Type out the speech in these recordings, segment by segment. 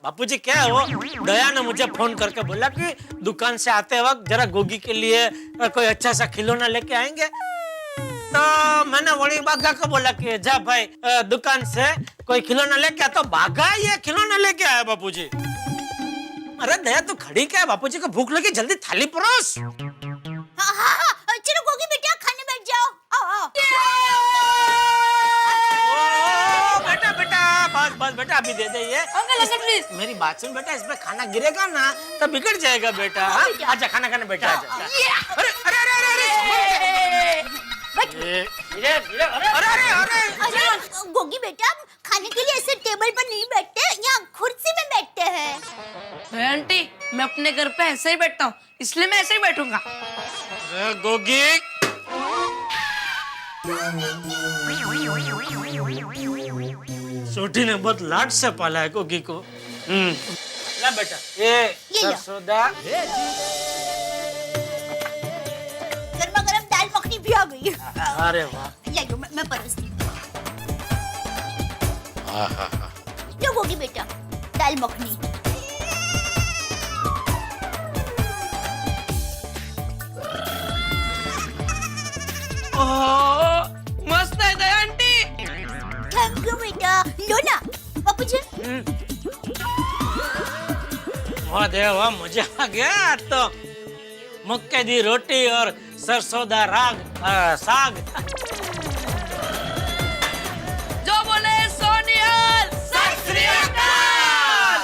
बापूजी क्या है वो दया ने मुझे फोन करके बोला कि दुकान से आते वक्त जरा गोगी के लिए कोई अच्छा सा खिलौना लेके आएंगे। तो मैंने वही बागा को बोला कि जा भाई दुकान से कोई खिलौना लेके आ। तो बागा ये खिलौना लेके आया बापूजी। अरे दया तू खड़ी क्या है? बापूजी को भूख लगी, जल्दी थाली परोस। हाँ, चलो गोगी बेटा खाने बैठ जाओ। आओ। बेटा बेटा बस बस बेटा अभी दे दे ये। अंकल प्लीज मेरी बात सुन बेटा, इसमें खाना गिरेगा ना तो बिगड़ जाएगा बेटा। आजा खाना खाने बैठा। अरे अरे अरे अरे गोगी बेटा खाने के लिए ऐसे टेबल पर नहीं बैठते, यहाँ कुर्सी में बैठते हैं। आंटी मैं अपने घर पे ऐसे ही बैठता हूँ, इसलिए मैं ऐसे ही बैठूंगा। गोगी छोटी ने बहुत लाड से पाला है गोगी को। ला बेटा ये सरसोदा। गर्मा गर्म दाल मखनी भी आ गई। अरे वाह, लाइयो मैं परोसती हूँ। लो गोगी बेटा दाल मखनी। मस्त है दया आंटी। थैंक यू बेटा। लो ना बापूजी। वाह देवा मजा आ गया। तो मक्के दी रोटी और सरसोदा साग। जो बोले सोनियाल सत श्री अकाल।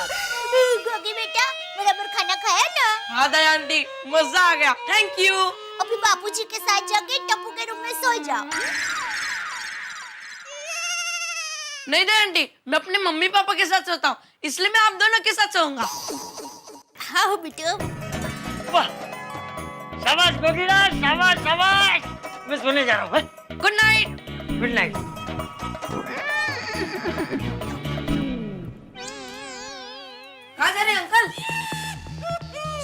गोगी बेटा बराबर खाना खाया ना? हाँ दया आंटी मजा आ गया, थैंक यू। अभी बापूजी के साथ जाके टप्पू के रूम में सो जाओ। नहीं दया आंटी मैं अपने मम्मी पापा के साथ सोता हूँ, इसलिए मैं आप दोनों के साथ सोऊंगा। हाँ बेटा। वाह शाबाश गोगीरा, शाबाश शाबाश। मैं सोने जा रहा हूँ। Good night. Good night. कहाँ जा रहे हैं अंकल?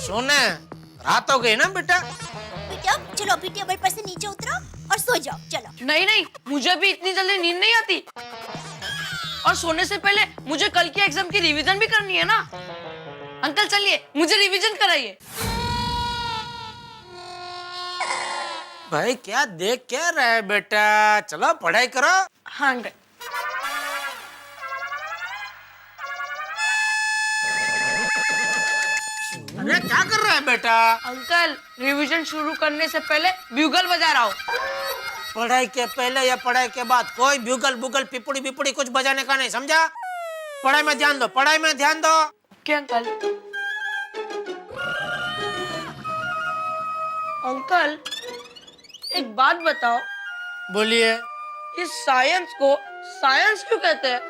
सोने रात हो गई ना बेटा। बेटा चलो अभी टेबल पर से नीचे उतरो और सो जाओ। चलो। नहीं नहीं मुझे भी इतनी जल्दी नींद नहीं आती, और सोने से पहले मुझे कल की एग्जाम की रिवीजन भी करनी है ना। अंकल चलिए मुझे रिवीजन कराइए। भाई क्या देख क्या रहा है बेटा, चलो पढ़ाई करो। हाँ अंकल। अरे क्या कर रहा है बेटा? अंकल रिवीजन शुरू करने से पहले ब्यूगल बजा रहा हूँ। पढ़ाई के पहले या पढ़ाई के बाद कोई ब्यूगल बुगल पिपुड़ी बिपुड़ी कुछ बजाने का नहीं, समझा? पढ़ाई में ध्यान दो, पढ़ाई में ध्यान दो। क्या अंकल? अंकल एक बात बताओ, बोलिए। इस साइंस को साइंस क्यों कहते हैं?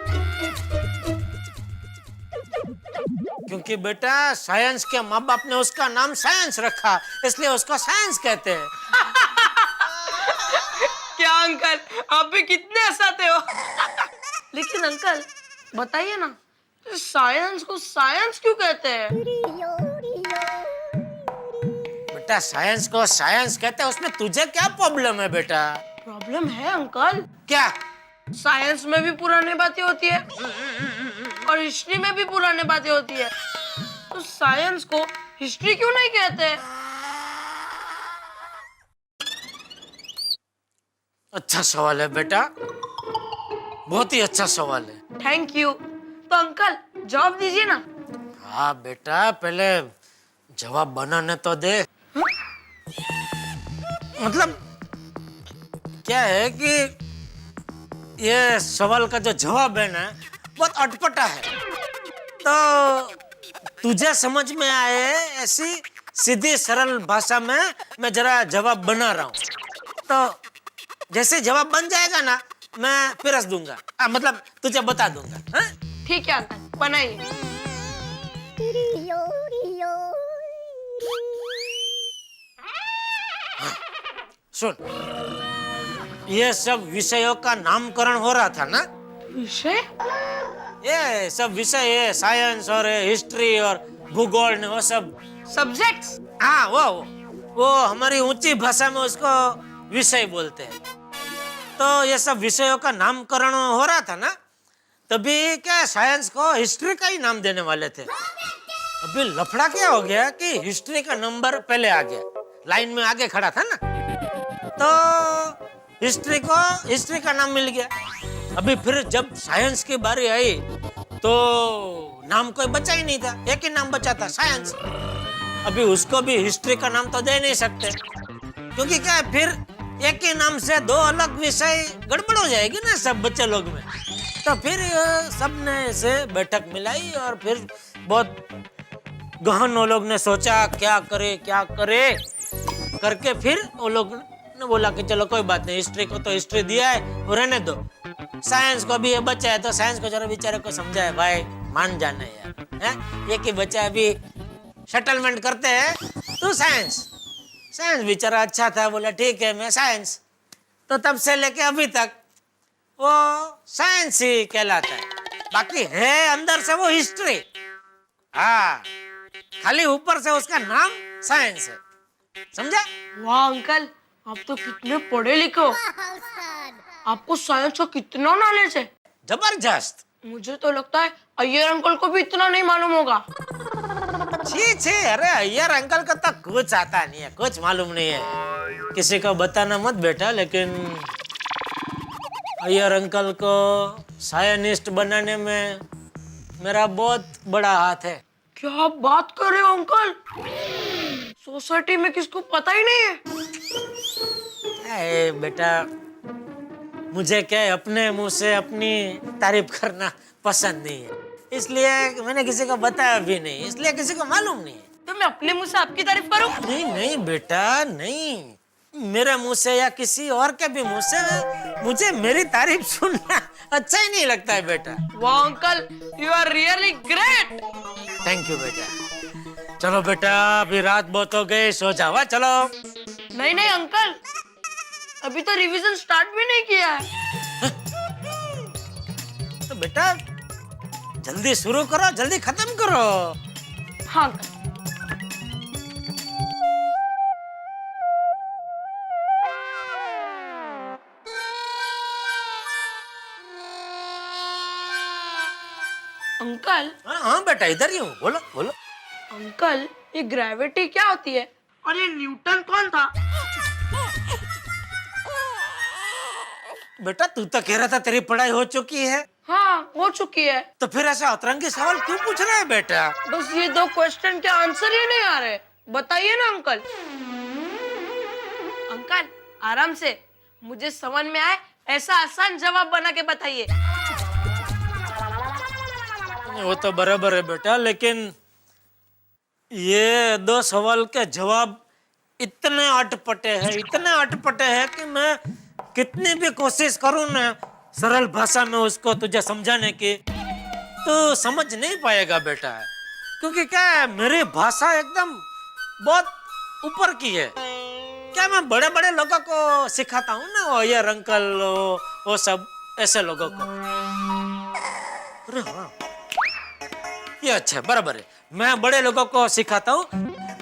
क्योंकि बेटा साइंस के माँ बाप ने उसका नाम साइंस रखा, इसलिए उसको साइंस कहते हैं। क्या अंकल आप भी कितने हंसाते हो। लेकिन अंकल बताइए ना, साइंस को साइंस क्यों कहते हैं? बेटा साइंस को साइंस कहते हैं, उसमें तुझे क्या प्रॉब्लम है बेटा? प्रॉब्लम है अंकल। क्या? साइंस में भी पुरानी बातें होती है और हिस्ट्री में भी पुरानी बातें होती है, तो साइंस को हिस्ट्री क्यों नहीं कहते? अच्छा सवाल है बेटा, बहुत ही अच्छा सवाल है। Thank you. तो अंकल जवाब दीजिए ना। हाँ बेटा पहले जवाब बनाने तो दे। मतलब क्या है कि ये सवाल का जो जवाब है ना बहुत अटपटा है, तो तुझे समझ में आए ऐसी सीधी सरल भाषा में मैं जरा जवाब बना रहा हूँ। तो जैसे जवाब बन जाएगा ना मैं फिरस दूंगा, मतलब तुझे बता दूंगा। हाँ? ठीक है अंकल बनाइए। सुन, ये सब विषयों का नामकरण हो रहा था ना। विषय? ये सब विषय है, साइंस और हिस्ट्री और भूगोल ने वो सब सब्जेक्ट्स। हाँ वो हमारी ऊंची भाषा में उसको विषय बोलते हैं। तो ये सब विषयों का नामकरण हो रहा था ना, तभी क्या साइंस को हिस्ट्री का ही नाम देने वाले थे। अभी लफड़ा क्या हो गया कि हिस्ट्री का नंबर पहले आ गया, लाइन में आगे खड़ा था ना, तो हिस्ट्री को हिस्ट्री का नाम मिल गया। अभी फिर जब साइंस की बारी आई तो नाम कोई बचा ही नहीं था, एक ही नाम बचा था, साइंस। अभी उसको भी हिस्ट्री का नाम तो दे नहीं सकते, क्योंकि क्या है, फिर एक ही नाम से दो अलग विषय गड़बड़ हो जाएगी ना सब बच्चे लोग में। तो फिर सबने इसे बैठक मिलाई और फिर बहुत गहन वो लोग ने सोचा क्या करे करके फिर वो लोग ने बोला कि चलो कोई बात नहीं, हिस्ट्री को तो हिस्ट्री दिया है, वो रहने दो। साइंस को भी ये बच्चा है तो साइंस को जरा बेचारे को समझाए, भाई मान जाना यार, हैं? एक ही बच्चा अभी सेटलमेंट करते हैं, तो साइंस बेचारा अच्छा था, बोला ठीक है मैं साइंस। तो तब से लेके अभी तक वो साइंस ही कहलाता है, बाकी है अंदर से वो हिस्ट्री। हाँ, खाली ऊपर से उसका नाम साइंस है, समझा? वाह अंकल, आप तो कितने पढ़े लिखे हो, आपको साइंस का कितना नॉलेज है। जबरदस्त। मुझे तो लगता है अय्यर अंकल को भी इतना नहीं मालूम होगा। छी, अरे अय्यर अंकल को तो कुछ आता नहीं है, कुछ मालूम नहीं है, किसी को बताना मत बेटा। लेकिन अय्यर अंकल को साइंटिस्ट बनाने में मेरा बहुत बड़ा हाथ है। क्या आप बात कर रहे हो अंकल? सोसाइटी में किसको पता ही नहीं है। ए बेटा, मुझे क्या है, अपने मुंह से अपनी तारीफ करना पसंद नहीं है, इसलिए मैंने किसी को बताया भी नहीं, इसलिए किसी को मालूम नहीं है। तो मैं अपने मुंह से आपकी तारीफ करूं? नहीं बेटा नहीं, मेरे मुंह से या किसी और के भी मुंह से मुझे मेरी तारीफ सुनना अच्छा ही नहीं लगता है बेटा। वाह uncle, you are really great. Thank you बेटा। चलो बेटा, अभी रात बहुत हो गई, सो जाओ। चलो। नहीं अंकल, अभी तो रिवीजन स्टार्ट भी नहीं किया है। तो बेटा जल्दी शुरू करो, जल्दी खत्म करो। हाँ अंकल। हाँ बेटा, इधर ही हूँ, बोलो बोलो। अंकल, ये ग्रेविटी क्या होती है और ये न्यूटन कौन था? बेटा तू तो कह रहा था तेरी पढ़ाई हो चुकी है। हाँ, हो चुकी है। तो फिर ऐसा अतरंगी सवाल क्यों पूछ रहा है बेटा? बस ये दो क्वेश्चन के आंसर ही नहीं आ रहे, बताइए ना अंकल। अंकल आराम से, मुझे समझ में आए ऐसा आसान जवाब बना के बताइए। वो तो बराबर है बेटा, लेकिन ये दो सवाल के जवाब इतने अटपटे हैं कि मैं कितनी भी कोशिश करूं ना सरल भाषा में उसको तुझे समझाने की, तो समझ नहीं पाएगा बेटा। क्योंकि क्या है, मेरी भाषा एकदम बहुत ऊपर की है। क्या मैं बड़े बड़े लोगों को सिखाता हूँ ना, वो अय्यर अंकल, वो सब ऐसे लोगों को। अरे हाँ, ये अच्छा है, बराबर है, मैं बड़े लोगों को सिखाता हूँ,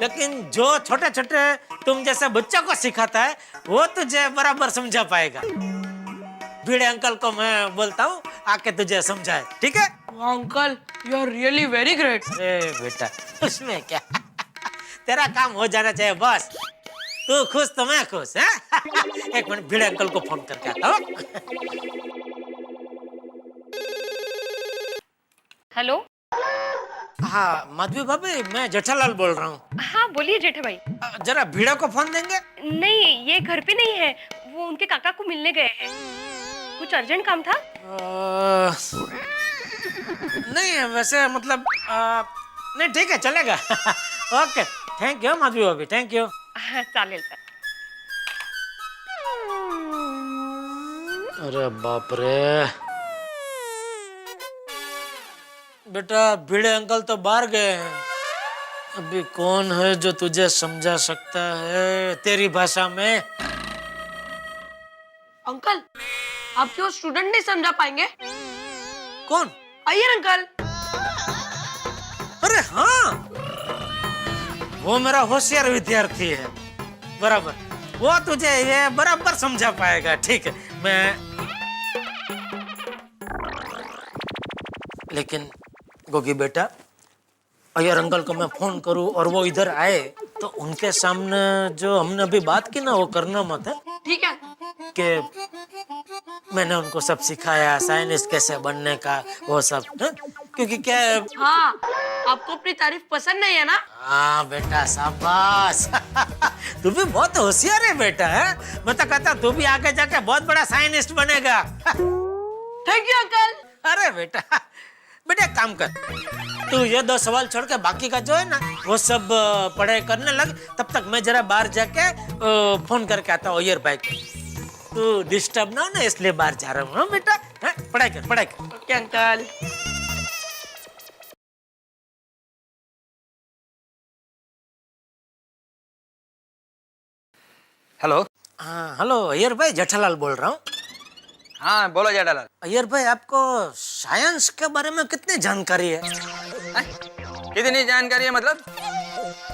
लेकिन जो छोटे छोटे तुम जैसे बच्चों को सिखाता है वो तुझे बराबर समझा पाएगा। भिड़े अंकल को मैं बोलता हूँ आके तुझे समझाए, ठीक है? Uncle, you are really very great. अरे बेटा, उसमें क्या, तेरा काम हो जाना चाहिए बस। तू खुश तो मैं खुश, है? एक मिनट, भिड़े अंकल को फोन करके आता हूँ। हेलो। हाँ माधवी भाभी, मैं जेठालाल बोल रहा हूँ। हाँ बोलिए जेठा भाई। जरा भिड़ा को फोन देंगे? नहीं, ये घर पे नहीं है, वो उनके काका को मिलने गए हैं। कुछ अर्जेंट काम था? नहीं वैसे मतलब नहीं, ठीक है चलेगा। ओके, थैंक यू माधवी भाभी, थैंक यू। हाँ चालेल सर। अरे बाप रे बेटा, भिड़े अंकल तो बाहर गए हैं, अभी कौन है जो तुझे समझा सकता है तेरी भाषा में? अंकल, आपके वो स्टूडेंट नहीं समझा पाएंगे? कौन? अय्यर अंकल। अरे हाँ, वो मेरा होशियार विद्यार्थी है, बराबर, वो तुझे ये बराबर समझा पाएगा। ठीक है, मैं लेकिन गोगी बेटा, अय्यर अंकल को मैं फोन करूं और वो इधर आए तो उनके सामने जो हमने अभी बात की ना वो करना मत है ठीक है। कि मैंने उनको सब सिखाया साइंटिस्ट कैसे बनने का वो सब है? क्योंकि क्या है। हाँ, आपको अपनी तारीफ पसंद नहीं है ना? हाँ बेटा शाबाश तू भी बहुत होशियार है बेटा है। मैं तो कहता तू भी आगे जाके बहुत बड़ा साइंटिस्ट बनेगा थैंक यू अंकल। अरे बेटा बेटा एक काम कर, तू ये 2 सवाल छोड़ के बाकी का जो है ना वो सब पढ़ाई करने लग। तब तक मैं जरा बाहर जाके फोन करके आता हूँ अय्यर भाई को। तू डिस्टर्ब ना हो ना इसलिए बाहर जा रहा हूँ। हाँ बेटा, हाँ, पढ़ाई कर पढ़ाई कर। Okay uncle. हेलो। हाँ हेलो अय्यर भाई, जेठालाल बोल रहा हूँ। हाँ बोलो जेठालाल। अय्यर भाई आपको साइंस के बारे में कितनी जानकारी है? कितनी जानकारी है मतलब?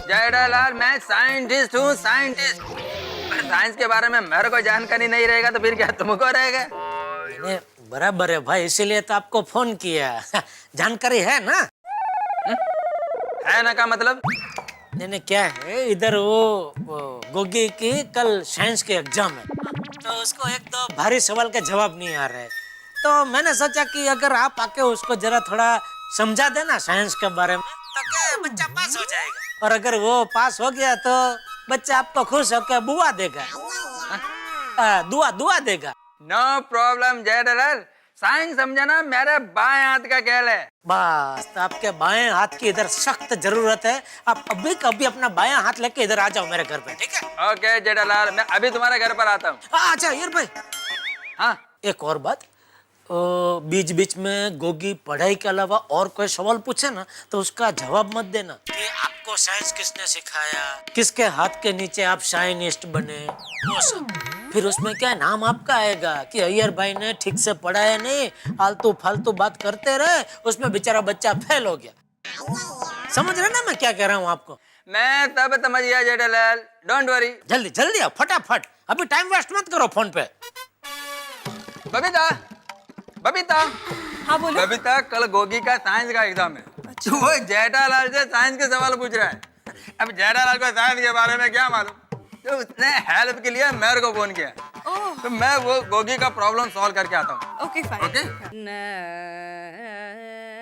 जेठालाल मैं साइंटिस्ट हूँ, साइंटिस्ट। पर साइंस के बारे में मेरे को जानकारी नहीं रहेगा तो फिर क्या तुमको रहेगा? नहीं, बराबर है भाई, इसीलिए तो आपको फोन किया जानकारी है ना? है ना का मतलब? नहीं क्या है, इधर वो गोगी की कल साइंस के एग्जाम है तो उसको 1-2 भारी सवाल के जवाब नहीं आ रहे, तो मैंने सोचा कि अगर आप आके उसको जरा थोड़ा समझा देना साइंस के बारे में तो क्या बच्चा पास हो जाएगा। और अगर वो पास हो गया तो बच्चा आपको खुश होकर बुआ देगा, दुआ देगा। नो प्रॉब्लम जेठालाल, साइंस समझाना मेरे बाएं हाथ का खेल है। बस तो आपके बाएं हाथ की इधर सख्त जरूरत है। आप अभी कभी अपना बायां हाथ लेके इधर आ जाओ मेरे घर पे, ठीक है? ओके जेठालाल, मैं अभी तुम्हारे घर पर आता हूँ। अच्छा यार भाई, हाँ एक और बात, बीच बीच में गोगी पढ़ाई के अलावा और कोई सवाल पूछे ना तो उसका जवाब मत देना कि आपको साइंस किसने सिखाया, किसके हाथ के नीचे आप साइंटिस्ट बने, वो सब। फिर उसमें क्या नाम आपका आएगा कि अय्यर भाई ने ठीक से पढ़ाया नहीं, आलतू फालतू बात करते रहे, उसमें बेचारा बच्चा फेल हो गया। समझ रहे ना मैं क्या कह रहा हूँ आपको? मैं तब समझ गया जेठालाल, डोंट वरी। जल्दी जल्दी आओ फटाफट, अभी टाइम वेस्ट मत करो फोन पे। बबीता, बबीता। हाँ बोलो। बबीता कल गोगी का साइंस का एग्जाम है। तो वो जेठालाल से साइंस के सवाल पूछ रहा है। अब जेठालाल को साइंस के बारे में क्या मालूम, तो उसने हेल्प के लिए मेरे को फोन किया। तो मैं वो गोगी का प्रॉब्लम सॉल्व करके आता हूँ। Okay fine. ओके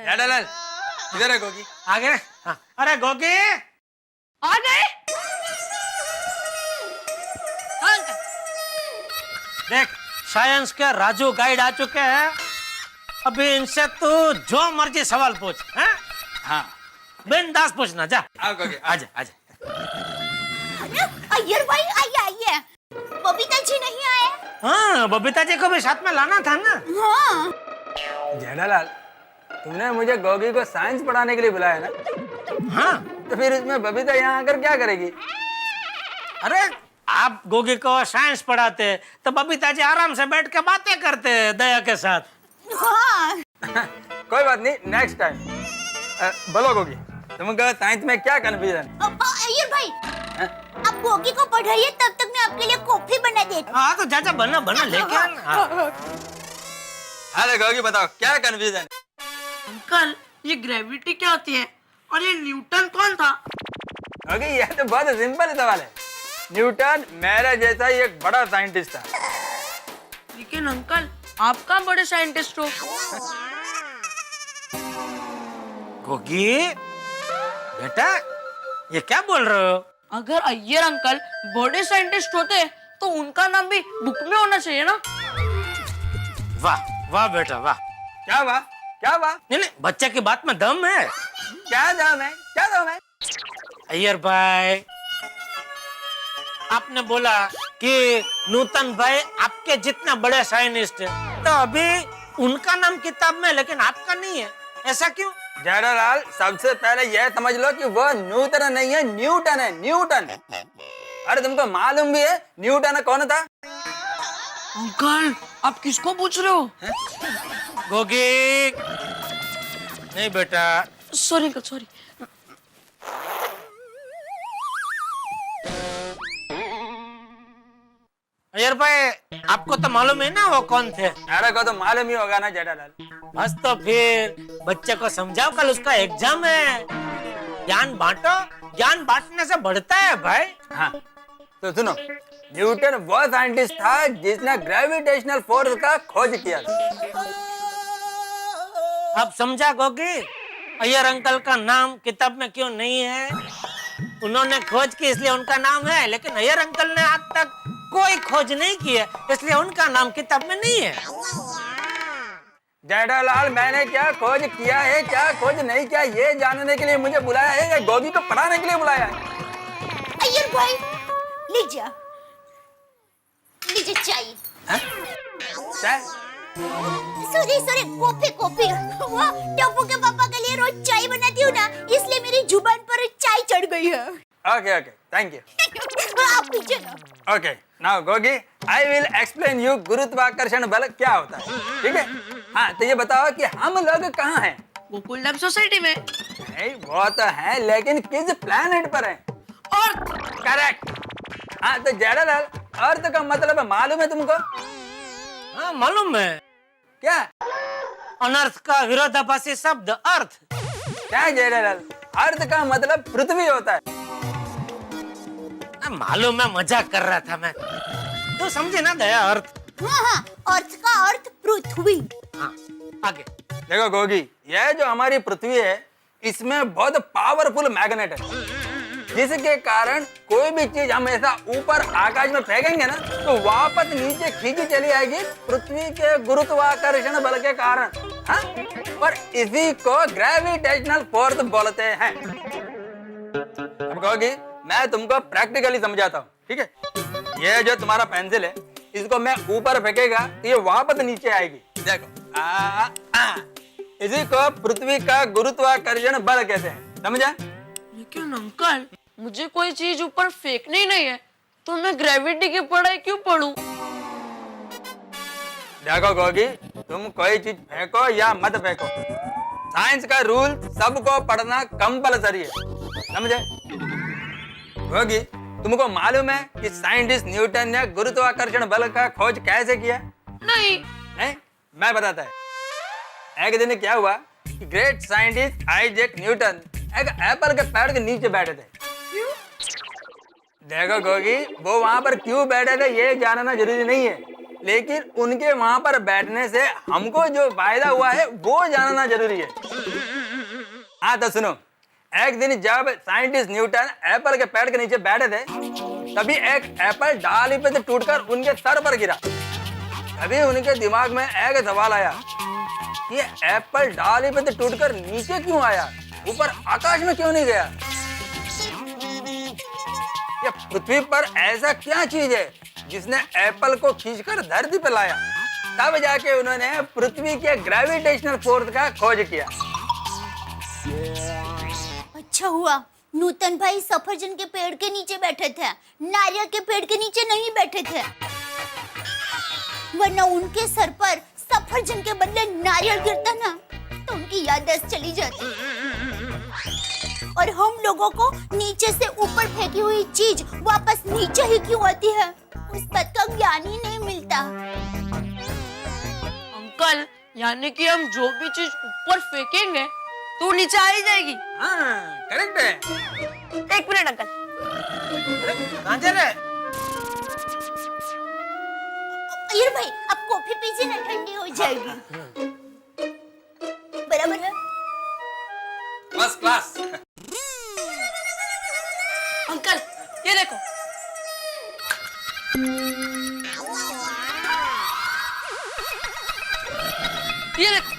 जेठालाल, इधर है गोगी। आ गए? हाँ। अरे गोगी आ गए? हाँ अंकल। देख, साइंस के राजू गाइड आ चुके हैं, अभी इनसे तू जो मर्जी सवाल पूछ, हैं? हाँ बिंदास पूछना, जा। आओ गोगी, आजा आजा। अय्यर भाई आइए, बबीता जी नहीं आए? हाँ, बबीता जी को भी साथ में लाना था ना। हाँ। जेठालाल तुमने मुझे गोगी को साइंस पढ़ाने के लिए बुलाया ना? हाँ। तो फिर उसमें बबीता यहाँ आकर क्या करेगी? अरे आप गोगी को साइंस पढ़ाते तो बबीता जी आराम से बैठ के बातें करते दया के साथ। हाँ। कोई बात नहीं, नेक्स्ट टाइम। बोलो गोगी, तुमको साइंस में क्या कंफ्यूजन? अय्यर भाई, आप गोगी को पढ़ाइए, तब तक मैं आपके लिए कॉफी बना देती हूँ। हाँ तो जा बना बना लेके आना। हाँ। अरे गोगी बताओ क्या कंफ्यूजन? अंकल ये ग्रेविटी क्या होती है और ये न्यूटन कौन था? गोगी ये तो बहुत सिंपल सवाल है। न्यूटन मेरा जैसा ही एक बड़ा साइंटिस्ट था। लेकिन अंकल आप कहाँ बड़े साइंटिस्ट हो? गोगी बेटा ये क्या बोल रहे हो? अगर अय्यर अंकल बड़े साइंटिस्ट होते तो उनका नाम भी बुक में होना चाहिए ना? वाह वाह बेटा वाह। क्या वाह, क्या वाह? नहीं नहीं, बच्चे की बात में दम है। क्या दाम है, क्या दाम है? अय्यर भाई, आपने बोला कि नूतन भाई आपके जितना बड़े साइंटिस्ट है, तो अभी उनका नाम किताब में लेकिन आपका नहीं है, ऐसा क्यों? जेठालाल सबसे पहले यह समझ लो कि वो न्यूटन नहीं है, न्यूटन है, न्यूटन। अरे तुमको मालूम भी है न्यूटन कौन था? अंकल आप किसको पूछ रहे हो? गोगी नहीं बेटा। Sorry uncle sorry. अय्यर भाई आपको तो मालूम है ना वो कौन थे? अरे को तो मालूम ही होगा ना जेठालाल। बस तो फिर बच्चे को समझाओ, कल उसका एग्जाम है। ज्ञान बांटो, ज्ञान बांटने से बढ़ता है भाई। हाँ तो सुनो, न्यूटन वो साइंटिस्ट था जिसने ग्रेविटेशनल फोर्स का खोज किया था। अब समझा गोगी, अय्यर अंकल का नाम किताब में क्यों नहीं है? उन्होंने खोज की इसलिए उनका नाम है, लेकिन अय्यर अंकल ने आज तक कोई खोज नहीं की है, इसलिए उनका नाम किताब में नहीं है। जेठालाल, मैंने क्या खोज किया है, क्या खोज नहीं किया, ये जानने के लिए मुझे बुलाया है या गोगी को पढ़ाने के लिए बुलाया है? अय्यर भाई लीजिए, लीजिए चाय। चाय? Sorry coffee coffee. वो टप्पू के पापा के लिए रोज चाय बनाती हूँ ना, इसलिए मेरी जुबान पर चाय चढ़ गई है। Okay okay, thank you. आप पीछे ना। Okay, now Gogi, I will explain you गुरुत्वाकर्षण बल क्या होता है, ठीक है? हाँ, तो ये बताओ कि हम लोग कहाँ हैं? गोकुल डैम सोसाइटी में। नहीं, वो तो है, लेकिन किस प्लेनेट पर हैं? अर्थ। करेक्ट। हाँ, तो जेठालाल, अर्थ का मतलब मालूम है तुमको? हाँ मालूम है। क्या? अनर्थ का विरोधाभासी शब्द अर्थ। क्या जेठालाल? अर्थ का मतलब पृथ्वी होता है। मालूम है, मजाक कर रहा था मैं। तो समझे ना दया, अर्थ। हाँ, अर्थ का अर्थ पृथ्वी। हाँ, आगे। देखो गोगी, यह जो हमारी पृथ्वी है, इसमें बहुत पावरफुल मैग्नेट है, जिसके कारण कोई भी चीज हम ऐसा ऊपर आकाश में फेंकेंगे ना, तो वापस नीचे खींची चली आएगी पृथ्वी के गुरुत्वाकर्षण बल के कारण। हाँ? और इसी को ग्रेविटेशनल फोर्स बोलते हैं। अब गोगी, मैं तुमको प्रैक्टिकली समझाता हूँ, ठीक है? ये जो तुम्हारा पेंसिल है, इसको मैं ऊपर फेंकेगा तो ये वापस नीचे आएगी। देखो, इसी को पृथ्वी का गुरुत्वाकर्षण बल कहते हैं, समझा? लेकिन अंकल, मुझे कोई चीज ऊपर फेंकनी ही नहीं है, तो मैं ग्रेविटी की पढ़ाई क्यों पढ़ूं? देखो गोगी, तुम कोई चीज फेंको या मत फेंको, साइंस का रूल सबको पढ़ना कंपलसरी है, समझे? गोगी, तुमको मालूम है कि साइंटिस्ट न्यूटन ने गुरुत्वाकर्षण बल का खोज कैसे किया? नहीं। नहीं, मैं बताता है। एक दिन क्या हुआ कि ग्रेट साइंटिस्ट आइजैक न्यूटन एक एप्पल के पेड़ के नीचे बैठे थे। देखो गोगी, वो वहां पर क्यों बैठे थे ये जानना जरूरी नहीं है, लेकिन उनके वहां पर बैठने से हमको जो फायदा हुआ है वो जानना जरूरी है। हाँ तो सुनो, एक दिन जब साइंटिस्ट न्यूटन एप्पल के पेड़ के नीचे बैठे थे, तभी एक एप्पल डाली पे से टूटकर उनके सर पर गिरा। तभी उनके दिमाग में एक सवाल आया, ये एप्पल डाली पे से टूटकर नीचे क्यों आया, ऊपर आकाश में क्यों नहीं गया? ये पृथ्वी पर ऐसा क्या चीज है जिसने एप्पल को खींचकर धरती पर लाया? तब जाके उन्होंने पृथ्वी के ग्रेविटेशनल फोर्स का खोज किया। अच्छा हुआ नूतन भाई सफरजन के पेड़ के नीचे बैठे थे, नारियल के पेड़ के नीचे नहीं बैठे थे, वरना उनके सर पर सफरजन के बदले नारियल गिरता ना, तो उनकी याददाश्त चली जाती और हम लोगों को नीचे से ऊपर फेंकी हुई चीज वापस नीचे ही क्यों आती है, उस बात का ज्ञान ही नहीं मिलता। अंकल, यानी कि हम जो भी चीज ऊपर फेंकेंगे तो नीचे आ ही जाएगी। हाँ, करेक्ट है। एक मिनट अंकल। कहाँ जा रहे हैं? अय्यर भाई, अब कॉफी पीजिए ना, ठंडी हो जाएगी। बराबर है? First class. अंकल, ये देखो। ये देखो।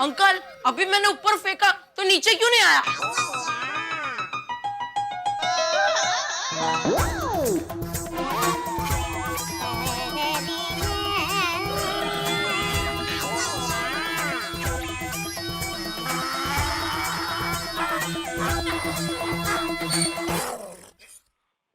अंकल, अभी मैंने ऊपर फेंका तो नीचे क्यों नहीं आया?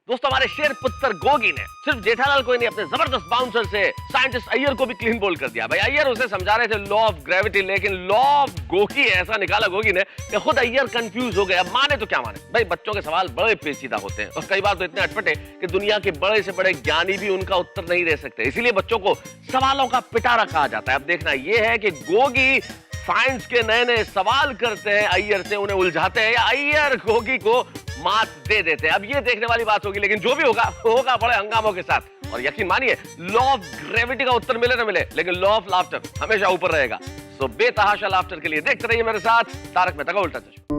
दोस्तों, हमारे शेर पुत्र गोगी ने सिर्फ जेठालाल को ही नहीं, अपने जबरदस्त बाउंसर से साइंटिस्ट अय्यर को भी क्लीन बोल कर दिया। भाई अय्यर उसे समझा रहे थे लॉ ऑफ ग्रेविटी, लेकिन लॉ ऑफ गोगी ऐसा निकाला गोगी ने कि खुद अय्यर कंफ्यूज हो गया। माने तो क्या माने भाई, बच्चों के सवाल बड़े पेचीदा होते हैं और कई बार तो इतने अटपटे कि दुनिया के बड़े से बड़े ज्ञानी भी उनका उत्तर नहीं दे सकते। इसीलिए बच्चों को सवालों का पिटारा कहा जाता है। अब देखना यह है कि गोगी साइंस के नए नए सवाल करते हैं अय्यर से, उन्हें उलझाते हैं, या अय्यर गोगी को मात दे देते हैं। अब ये देखने वाली बात होगी, लेकिन जो भी होगा होगा बड़े हंगामों के साथ। और यकीन मानिए, लॉ ऑफ ग्रेविटी का उत्तर मिले ना मिले, लेकिन लॉ ऑफ लाफ्टर हमेशा ऊपर रहेगा। सो बेतहाशा लाफ्टर के लिए देखते रहिए मेरे साथ तारक मेहता का उल्टा चश्मा।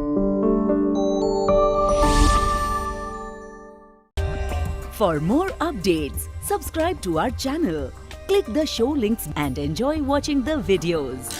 For more updates, subscribe to our channel, click the show links and enjoy watching the videos.